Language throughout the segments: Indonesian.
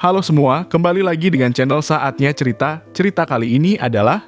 Halo semua, kembali lagi dengan channel Saatnya Cerita. Cerita kali ini adalah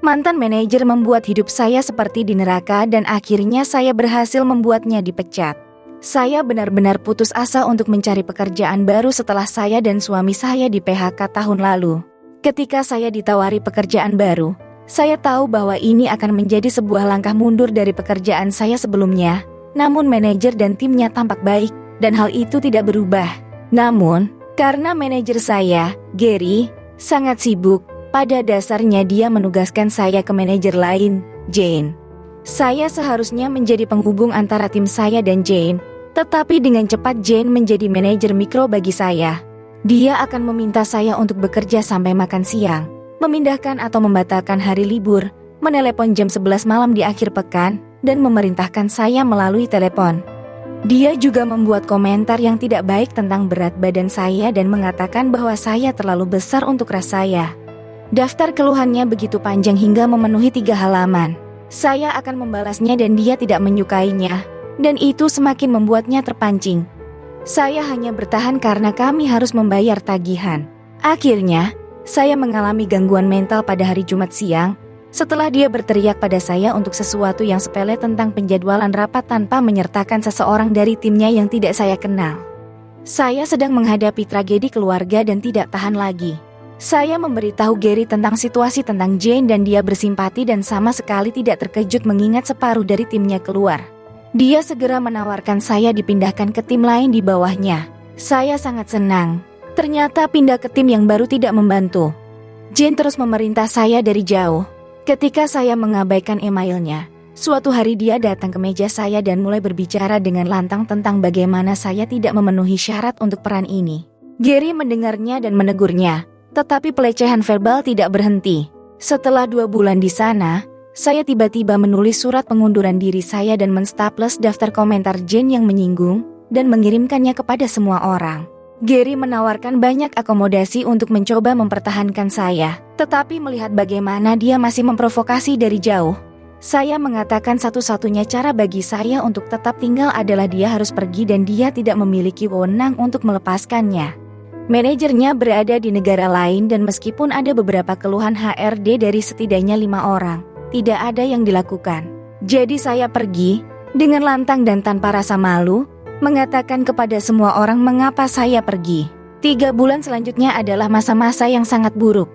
mantan manajer membuat hidup saya seperti di neraka dan akhirnya saya berhasil membuatnya dipecat. Saya benar-benar putus asa untuk mencari pekerjaan baru setelah saya dan suami saya di PHK tahun lalu. Ketika saya ditawari pekerjaan baru, saya tahu bahwa ini akan menjadi sebuah langkah mundur dari pekerjaan saya sebelumnya. Namun manajer dan timnya tampak baik, dan hal itu tidak berubah. Namun, karena manajer saya, Gary, sangat sibuk, pada dasarnya dia menugaskan saya ke manajer lain, Jane. Saya seharusnya menjadi penghubung antara tim saya dan Jane, tetapi dengan cepat Jane menjadi manajer mikro bagi saya. Dia akan meminta saya untuk bekerja sampai makan siang, memindahkan atau membatalkan hari libur, menelepon jam 11 malam di akhir pekan, dan memerintahkan saya melalui telepon. Dia juga membuat komentar yang tidak baik tentang berat badan saya dan mengatakan bahwa saya terlalu besar untuk ras saya. Daftar keluhannya begitu panjang hingga memenuhi 3 halaman. Saya akan membalasnya dan dia tidak menyukainya, dan itu semakin membuatnya terpancing. Saya hanya bertahan karena kami harus membayar tagihan. Akhirnya, saya mengalami gangguan mental pada hari Jumat siang, setelah dia berteriak pada saya untuk sesuatu yang sepele tentang penjadwalan rapat tanpa menyertakan seseorang dari timnya yang tidak saya kenal. Saya sedang menghadapi tragedi keluarga dan tidak tahan lagi. Saya memberitahu Gary tentang situasi tentang Jane dan dia bersimpati dan sama sekali tidak terkejut mengingat separuh dari timnya keluar. Dia segera menawarkan saya dipindahkan ke tim lain di bawahnya. Saya sangat senang. Ternyata pindah ke tim yang baru tidak membantu. Jane terus memerintah saya dari jauh. Ketika saya mengabaikan emailnya, suatu hari dia datang ke meja saya dan mulai berbicara dengan lantang tentang bagaimana saya tidak memenuhi syarat untuk peran ini. Gary mendengarnya dan menegurnya, tetapi pelecehan verbal tidak berhenti. Setelah 2 bulan di sana, saya tiba-tiba menulis surat pengunduran diri saya dan menstaples daftar komentar Jane yang menyinggung, dan mengirimkannya kepada semua orang. Gary menawarkan banyak akomodasi untuk mencoba mempertahankan saya, tetapi melihat bagaimana dia masih memprovokasi dari jauh, saya mengatakan satu-satunya cara bagi saya untuk tetap tinggal adalah dia harus pergi dan dia tidak memiliki wewenang untuk melepaskannya. Manajernya berada di negara lain dan meskipun ada beberapa keluhan HRD dari setidaknya 5 orang, tidak ada yang dilakukan. Jadi saya pergi, dengan lantang dan tanpa rasa malu, mengatakan kepada semua orang mengapa saya pergi. 3 bulan selanjutnya adalah masa-masa yang sangat buruk.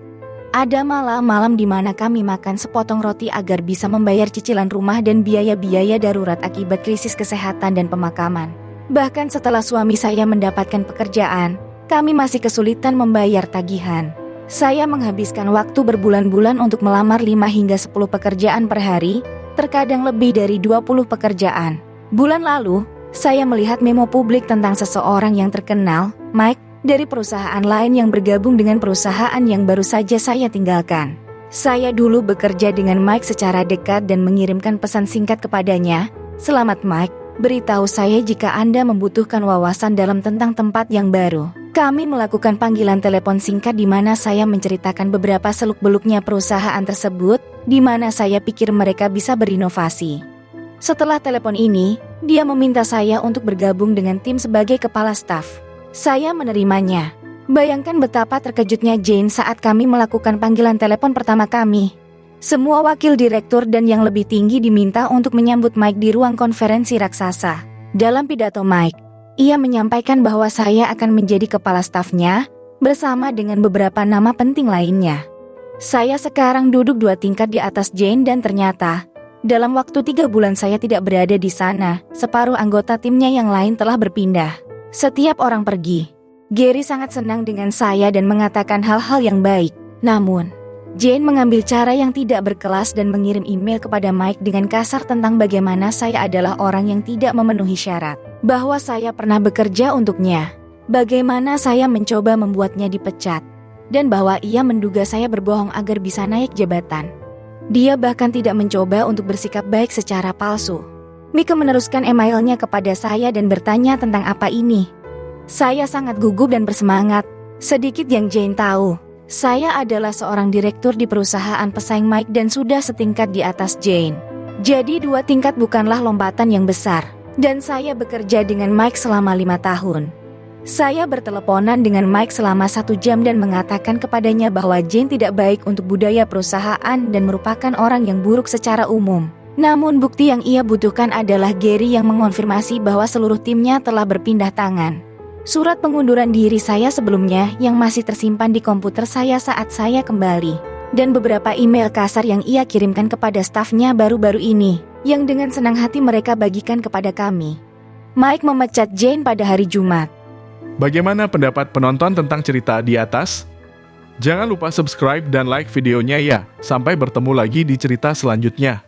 Ada malam-malam di mana kami makan sepotong roti agar bisa membayar cicilan rumah dan biaya-biaya darurat akibat krisis kesehatan dan pemakaman. Bahkan setelah suami saya mendapatkan pekerjaan, kami masih kesulitan membayar tagihan. Saya menghabiskan waktu berbulan-bulan untuk melamar 5 hingga 10 pekerjaan per hari, terkadang lebih dari 20 pekerjaan. Bulan lalu, saya melihat memo publik tentang seseorang yang terkenal, Mike, dari perusahaan lain yang bergabung dengan perusahaan yang baru saja saya tinggalkan. Saya dulu bekerja dengan Mike secara dekat dan mengirimkan pesan singkat kepadanya, "Selamat Mike, beritahu saya jika Anda membutuhkan wawasan dalam tentang tempat yang baru." Kami melakukan panggilan telepon singkat di mana saya menceritakan beberapa seluk-beluknya perusahaan tersebut, di mana saya pikir mereka bisa berinovasi. Setelah telepon ini, dia meminta saya untuk bergabung dengan tim sebagai kepala staf. Saya menerimanya. Bayangkan betapa terkejutnya Jane saat kami melakukan panggilan telepon pertama kami. Semua wakil direktur dan yang lebih tinggi diminta untuk menyambut Mike di ruang konferensi raksasa. Dalam pidato Mike, ia menyampaikan bahwa saya akan menjadi kepala stafnya, bersama dengan beberapa nama penting lainnya. Saya sekarang duduk 2 tingkat di atas Jane dan ternyata, dalam waktu 3 bulan saya tidak berada di sana, separuh anggota timnya yang lain telah berpindah. Setiap orang pergi. Gary sangat senang dengan saya dan mengatakan hal-hal yang baik. Namun, Jane mengambil cara yang tidak berkelas dan mengirim email kepada Mike dengan kasar tentang bagaimana saya adalah orang yang tidak memenuhi syarat. Bahwa saya pernah bekerja untuknya. Bagaimana saya mencoba membuatnya dipecat. Dan bahwa ia menduga saya berbohong agar bisa naik jabatan. Dia bahkan tidak mencoba untuk bersikap baik secara palsu. Mike meneruskan emailnya kepada saya dan bertanya tentang apa ini. Saya sangat gugup dan bersemangat. Sedikit yang Jane tahu, saya adalah seorang direktur di perusahaan pesaing Mike dan sudah setingkat di atas Jane. Jadi 2 tingkat bukanlah lompatan yang besar. Dan saya bekerja dengan Mike selama 5 tahun. Saya berteleponan dengan Mike selama 1 jam dan mengatakan kepadanya bahwa Jane tidak baik untuk budaya perusahaan dan merupakan orang yang buruk secara umum. Namun bukti yang ia butuhkan adalah Gary yang mengonfirmasi bahwa seluruh timnya telah berpindah tangan. Surat pengunduran diri saya sebelumnya yang masih tersimpan di komputer saya saat saya kembali. Dan beberapa email kasar yang ia kirimkan kepada stafnya baru-baru ini, yang dengan senang hati mereka bagikan kepada kami. Mike memecat Jane pada hari Jumat. Bagaimana pendapat penonton tentang cerita di atas? Jangan lupa subscribe dan like videonya ya. Sampai bertemu lagi di cerita selanjutnya.